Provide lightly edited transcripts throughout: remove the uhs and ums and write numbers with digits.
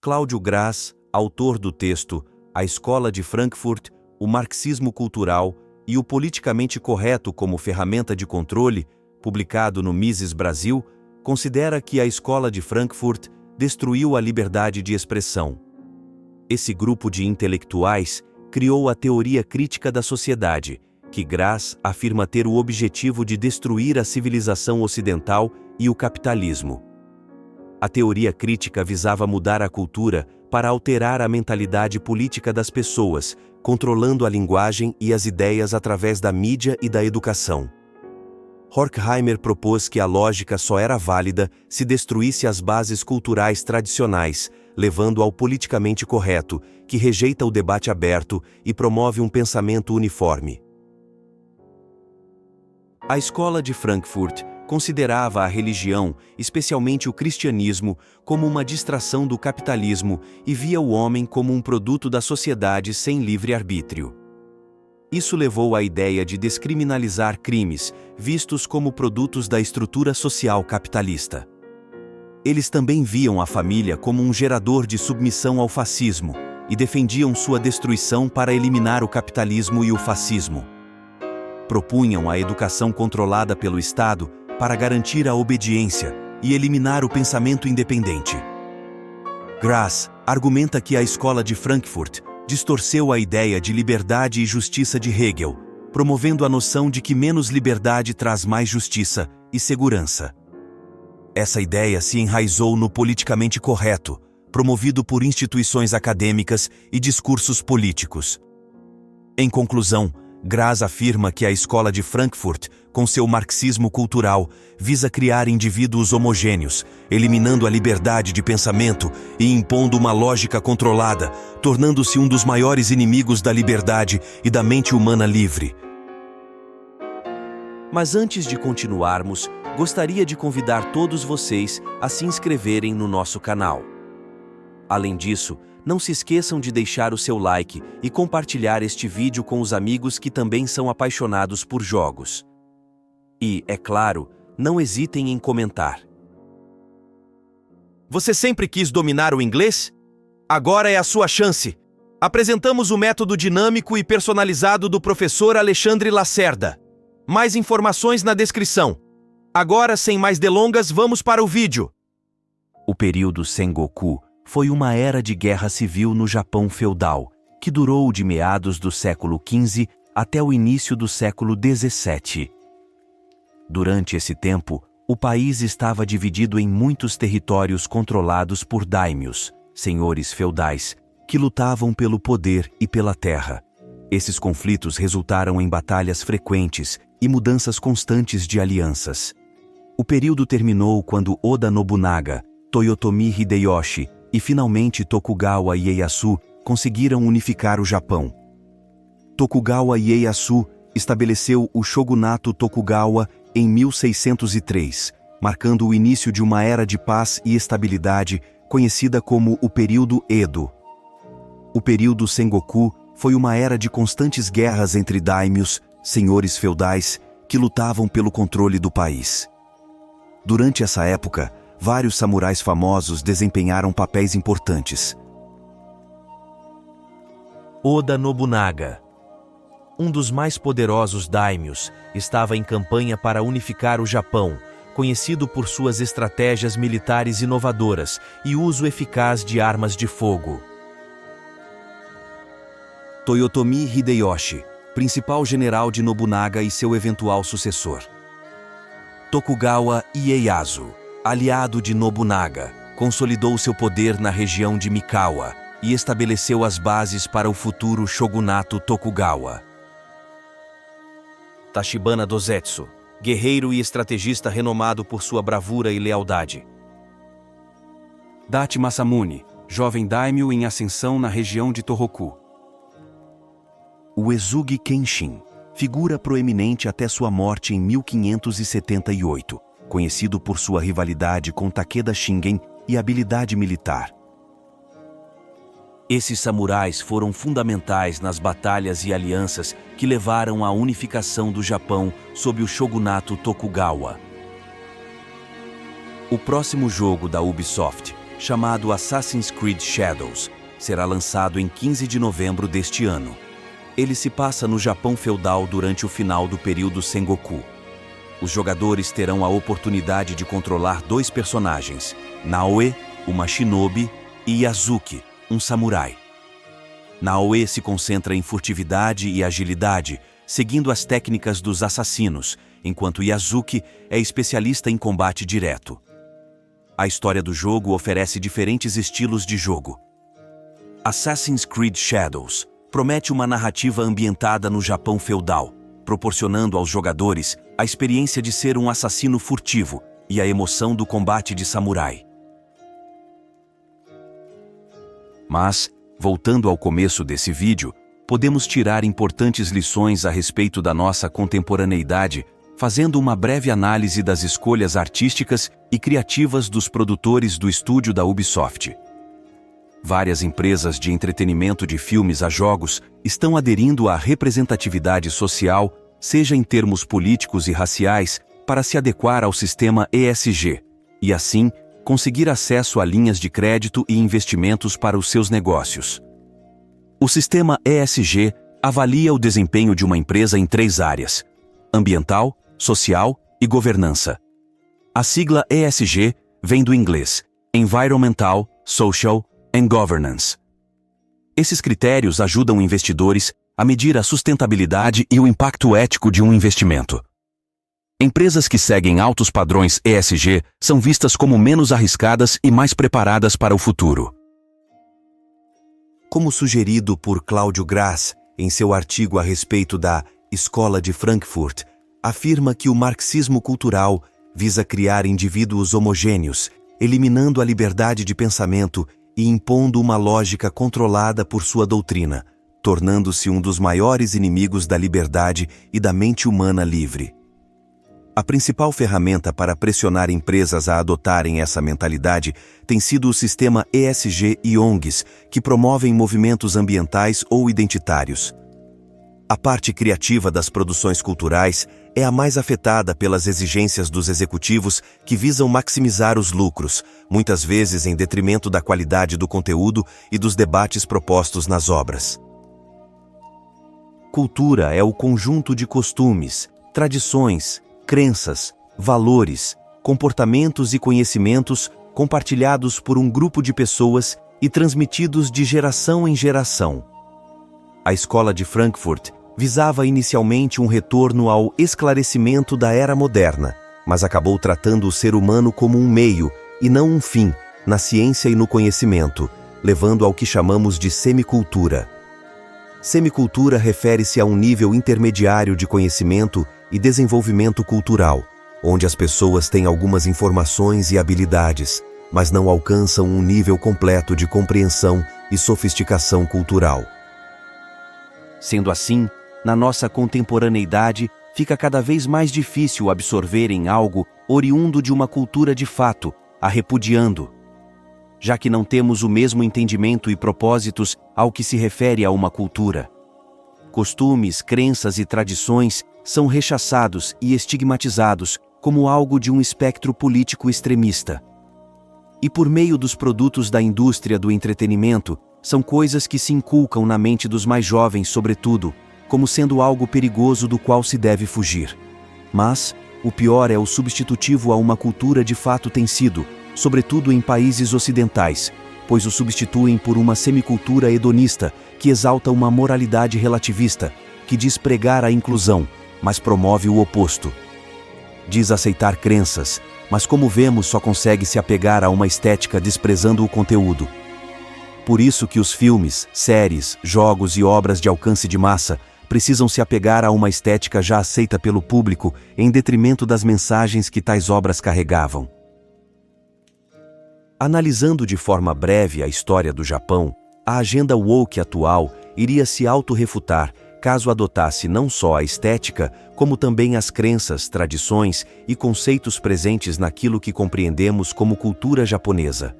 Cláudio Graz, autor do texto A Escola de Frankfurt, o Marxismo Cultural e o Politicamente Correto como Ferramenta de Controle, publicado no Mises Brasil, considera que a Escola de Frankfurt destruiu a liberdade de expressão. Esse grupo de intelectuais criou a teoria crítica da sociedade, que Graz afirma ter o objetivo de destruir a civilização ocidental e o capitalismo. A teoria crítica visava mudar a cultura para alterar a mentalidade política das pessoas, controlando a linguagem e as ideias através da mídia e da educação. Horkheimer propôs que a lógica só era válida se destruísse as bases culturais tradicionais, levando ao politicamente correto, que rejeita o debate aberto e promove um pensamento uniforme. A Escola de Frankfurt considerava a religião, especialmente o cristianismo, como uma distração do capitalismo e via o homem como um produto da sociedade sem livre-arbítrio. Isso levou à ideia de descriminalizar crimes, vistos como produtos da estrutura social capitalista. Eles também viam a família como um gerador de submissão ao fascismo e defendiam sua destruição para eliminar o capitalismo e o fascismo. Propunham a educação controlada pelo Estado para garantir a obediência e eliminar o pensamento independente. Graz argumenta que a Escola de Frankfurt distorceu a ideia de liberdade e justiça de Hegel, promovendo a noção de que menos liberdade traz mais justiça e segurança. Essa ideia se enraizou no politicamente correto, promovido por instituições acadêmicas e discursos políticos. Em conclusão, Graz afirma que a Escola de Frankfurt, com seu marxismo cultural, visa criar indivíduos homogêneos, eliminando a liberdade de pensamento e impondo uma lógica controlada, tornando-se um dos maiores inimigos da liberdade e da mente humana livre. Mas antes de continuarmos, gostaria de convidar todos vocês a se inscreverem no nosso canal. Além disso, não se esqueçam de deixar o seu like e compartilhar este vídeo com os amigos que também são apaixonados por jogos. E, é claro, não hesitem em comentar. Você sempre quis dominar o inglês? Agora é a sua chance! Apresentamos o método dinâmico e personalizado do professor Alexandre Lacerda. Mais informações na descrição. Agora, sem mais delongas, vamos para o vídeo. O período Sengoku foi uma era de guerra civil no Japão feudal, que durou de meados do século XV até o início do século XVII. Durante esse tempo, o país estava dividido em muitos territórios controlados por daimyos, senhores feudais, que lutavam pelo poder e pela terra. Esses conflitos resultaram em batalhas frequentes e mudanças constantes de alianças. O período terminou quando Oda Nobunaga, Toyotomi Hideyoshi e finalmente Tokugawa Ieyasu conseguiram unificar o Japão. Tokugawa Ieyasu estabeleceu o shogunato Tokugawa em 1603, marcando o início de uma era de paz e estabilidade conhecida como o período Edo. O período Sengoku foi uma era de constantes guerras entre daimyos, senhores feudais, que lutavam pelo controle do país. Durante essa época, vários samurais famosos desempenharam papéis importantes. Oda Nobunaga, um dos mais poderosos daimyos, estava em campanha para unificar o Japão, conhecido por suas estratégias militares inovadoras e uso eficaz de armas de fogo. Toyotomi Hideyoshi, principal general de Nobunaga e seu eventual sucessor. Tokugawa Ieyasu, aliado de Nobunaga, consolidou seu poder na região de Mikawa e estabeleceu as bases para o futuro shogunato Tokugawa. Tachibana Dozetsu, guerreiro e estrategista renomado por sua bravura e lealdade. Dachi Masamune, jovem daimyo em ascensão na região de Tohoku. Uesugi Kenshin, figura proeminente até sua morte em 1578, conhecido por sua rivalidade com Takeda Shingen e habilidade militar. Esses samurais foram fundamentais nas batalhas e alianças que levaram à unificação do Japão sob o shogunato Tokugawa. O próximo jogo da Ubisoft, chamado Assassin's Creed Shadows, será lançado em 15 de novembro deste ano. Ele se passa no Japão feudal durante o final do período Sengoku. Os jogadores terão a oportunidade de controlar 2 personagens, Naoe, uma shinobi, e Yasuki, um samurai. Naoe se concentra em furtividade e agilidade, seguindo as técnicas dos assassinos, enquanto Yasuki é especialista em combate direto. A história do jogo oferece diferentes estilos de jogo. Assassin's Creed Shadows promete uma narrativa ambientada no Japão feudal, proporcionando aos jogadores a experiência de ser um assassino furtivo e a emoção do combate de samurai. Mas, voltando ao começo desse vídeo, podemos tirar importantes lições a respeito da nossa contemporaneidade, fazendo uma breve análise das escolhas artísticas e criativas dos produtores do estúdio da Ubisoft. Várias empresas de entretenimento de filmes a jogos estão aderindo à representatividade social, seja em termos políticos e raciais, para se adequar ao sistema ESG, e assim, conseguir acesso a linhas de crédito e investimentos para os seus negócios. O sistema ESG avalia o desempenho de uma empresa em 3 áreas: ambiental, social e governança. A sigla ESG vem do inglês Environmental, Social and Governance. Esses critérios ajudam investidores a medir a sustentabilidade e o impacto ético de um investimento. Empresas que seguem altos padrões ESG são vistas como menos arriscadas e mais preparadas para o futuro. Como sugerido por Cláudio Graz em seu artigo a respeito da Escola de Frankfurt, afirma que o marxismo cultural visa criar indivíduos homogêneos, eliminando a liberdade de pensamento e impondo uma lógica controlada por sua doutrina, tornando-se um dos maiores inimigos da liberdade e da mente humana livre. A principal ferramenta para pressionar empresas a adotarem essa mentalidade tem sido o sistema ESG e ONGs, que promovem movimentos ambientais ou identitários. A parte criativa das produções culturais é a mais afetada pelas exigências dos executivos que visam maximizar os lucros, muitas vezes em detrimento da qualidade do conteúdo e dos debates propostos nas obras. Cultura é o conjunto de costumes, tradições, crenças, valores, comportamentos e conhecimentos compartilhados por um grupo de pessoas e transmitidos de geração em geração. A Escola de Frankfurt visava inicialmente um retorno ao esclarecimento da era moderna, mas acabou tratando o ser humano como um meio, e não um fim, na ciência e no conhecimento, levando ao que chamamos de semicultura. Semicultura refere-se a um nível intermediário de conhecimento e desenvolvimento cultural, onde as pessoas têm algumas informações e habilidades, mas não alcançam um nível completo de compreensão e sofisticação cultural. Sendo assim, na nossa contemporaneidade, fica cada vez mais difícil absorver em algo oriundo de uma cultura de fato, a repudiando, já que não temos o mesmo entendimento e propósitos ao que se refere a uma cultura. Costumes, crenças e tradições são rechaçados e estigmatizados como algo de um espectro político extremista. E por meio dos produtos da indústria do entretenimento, são coisas que se inculcam na mente dos mais jovens, sobretudo, como sendo algo perigoso do qual se deve fugir. Mas, o pior é o substitutivo a uma cultura de fato tem sido, sobretudo em países ocidentais, pois o substituem por uma semicultura hedonista que exalta uma moralidade relativista, que diz pregar a inclusão, mas promove o oposto. Diz aceitar crenças, mas como vemos só consegue se apegar a uma estética desprezando o conteúdo. Por isso que os filmes, séries, jogos e obras de alcance de massa precisam se apegar a uma estética já aceita pelo público em detrimento das mensagens que tais obras carregavam. Analisando de forma breve a história do Japão, a agenda woke atual iria se autorrefutar caso adotasse não só a estética, como também as crenças, tradições e conceitos presentes naquilo que compreendemos como cultura japonesa.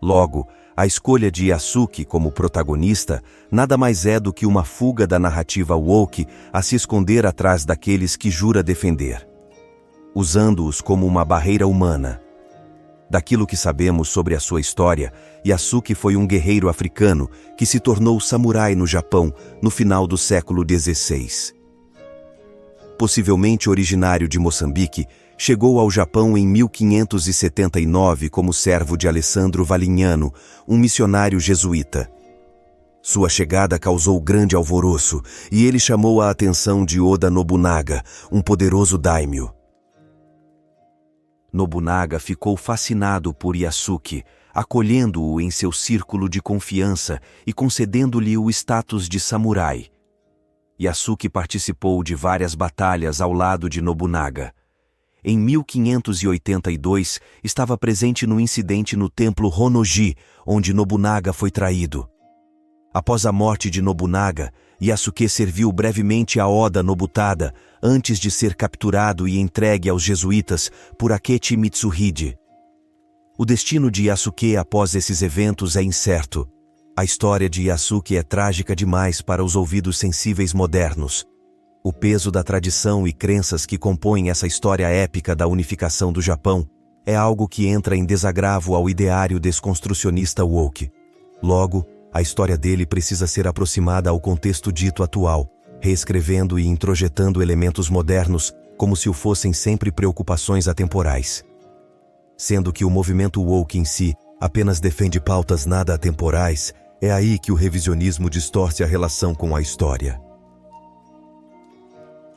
Logo, a escolha de Yasuki como protagonista nada mais é do que uma fuga da narrativa woke a se esconder atrás daqueles que jura defender, usando-os como uma barreira humana. Daquilo que sabemos sobre a sua história, Yasuke foi um guerreiro africano que se tornou samurai no Japão no final do século XVI. Possivelmente originário de Moçambique, chegou ao Japão em 1579 como servo de Alessandro Valignano, um missionário jesuíta. Sua chegada causou grande alvoroço e ele chamou a atenção de Oda Nobunaga, um poderoso daimyo. Nobunaga ficou fascinado por Yasuke, acolhendo-o em seu círculo de confiança e concedendo-lhe o status de samurai. Yasuke participou de várias batalhas ao lado de Nobunaga. Em 1582, estava presente no incidente no templo Honnoji, onde Nobunaga foi traído. Após a morte de Nobunaga, Yasuke serviu brevemente a Oda Nobutada antes de ser capturado e entregue aos jesuítas por Akechi Mitsuhide. O destino de Yasuke após esses eventos é incerto. A história de Yasuke é trágica demais para os ouvidos sensíveis modernos. O peso da tradição e crenças que compõem essa história épica da unificação do Japão é algo que entra em desagravo ao ideário desconstrucionista woke. Logo, a história dele precisa ser aproximada ao contexto dito atual, reescrevendo e introjetando elementos modernos como se o fossem sempre preocupações atemporais. Sendo que o movimento woke em si apenas defende pautas nada atemporais, é aí que o revisionismo distorce a relação com a história.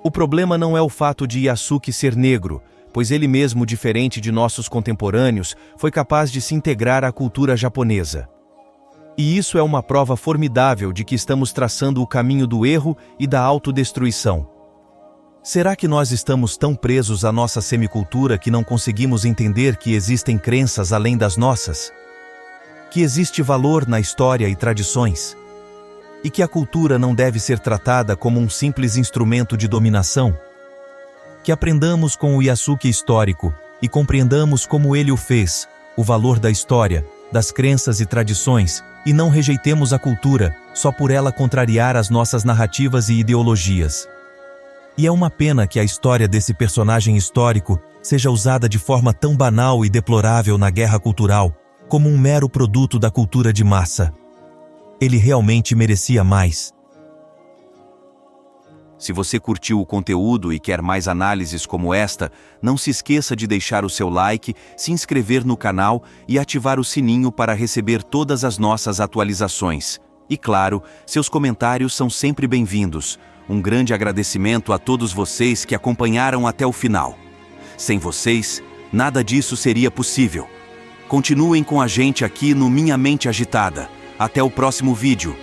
O problema não é o fato de Yasuke ser negro, pois ele mesmo, diferente de nossos contemporâneos, foi capaz de se integrar à cultura japonesa. E isso é uma prova formidável de que estamos traçando o caminho do erro e da autodestruição. Será que nós estamos tão presos à nossa semicultura que não conseguimos entender que existem crenças além das nossas? Que existe valor na história e tradições? E que a cultura não deve ser tratada como um simples instrumento de dominação? Que aprendamos com o Yasuke histórico e compreendamos como ele o fez, o valor da história, das crenças e tradições, e não rejeitemos a cultura só por ela contrariar as nossas narrativas e ideologias. E é uma pena que a história desse personagem histórico seja usada de forma tão banal e deplorável na guerra cultural, como um mero produto da cultura de massa. Ele realmente merecia mais. Se você curtiu o conteúdo e quer mais análises como esta, não se esqueça de deixar o seu like, se inscrever no canal e ativar o sininho para receber todas as nossas atualizações. E claro, seus comentários são sempre bem-vindos. Um grande agradecimento a todos vocês que acompanharam até o final. Sem vocês, nada disso seria possível. Continuem com a gente aqui no Minha Mente Agitada. Até o próximo vídeo.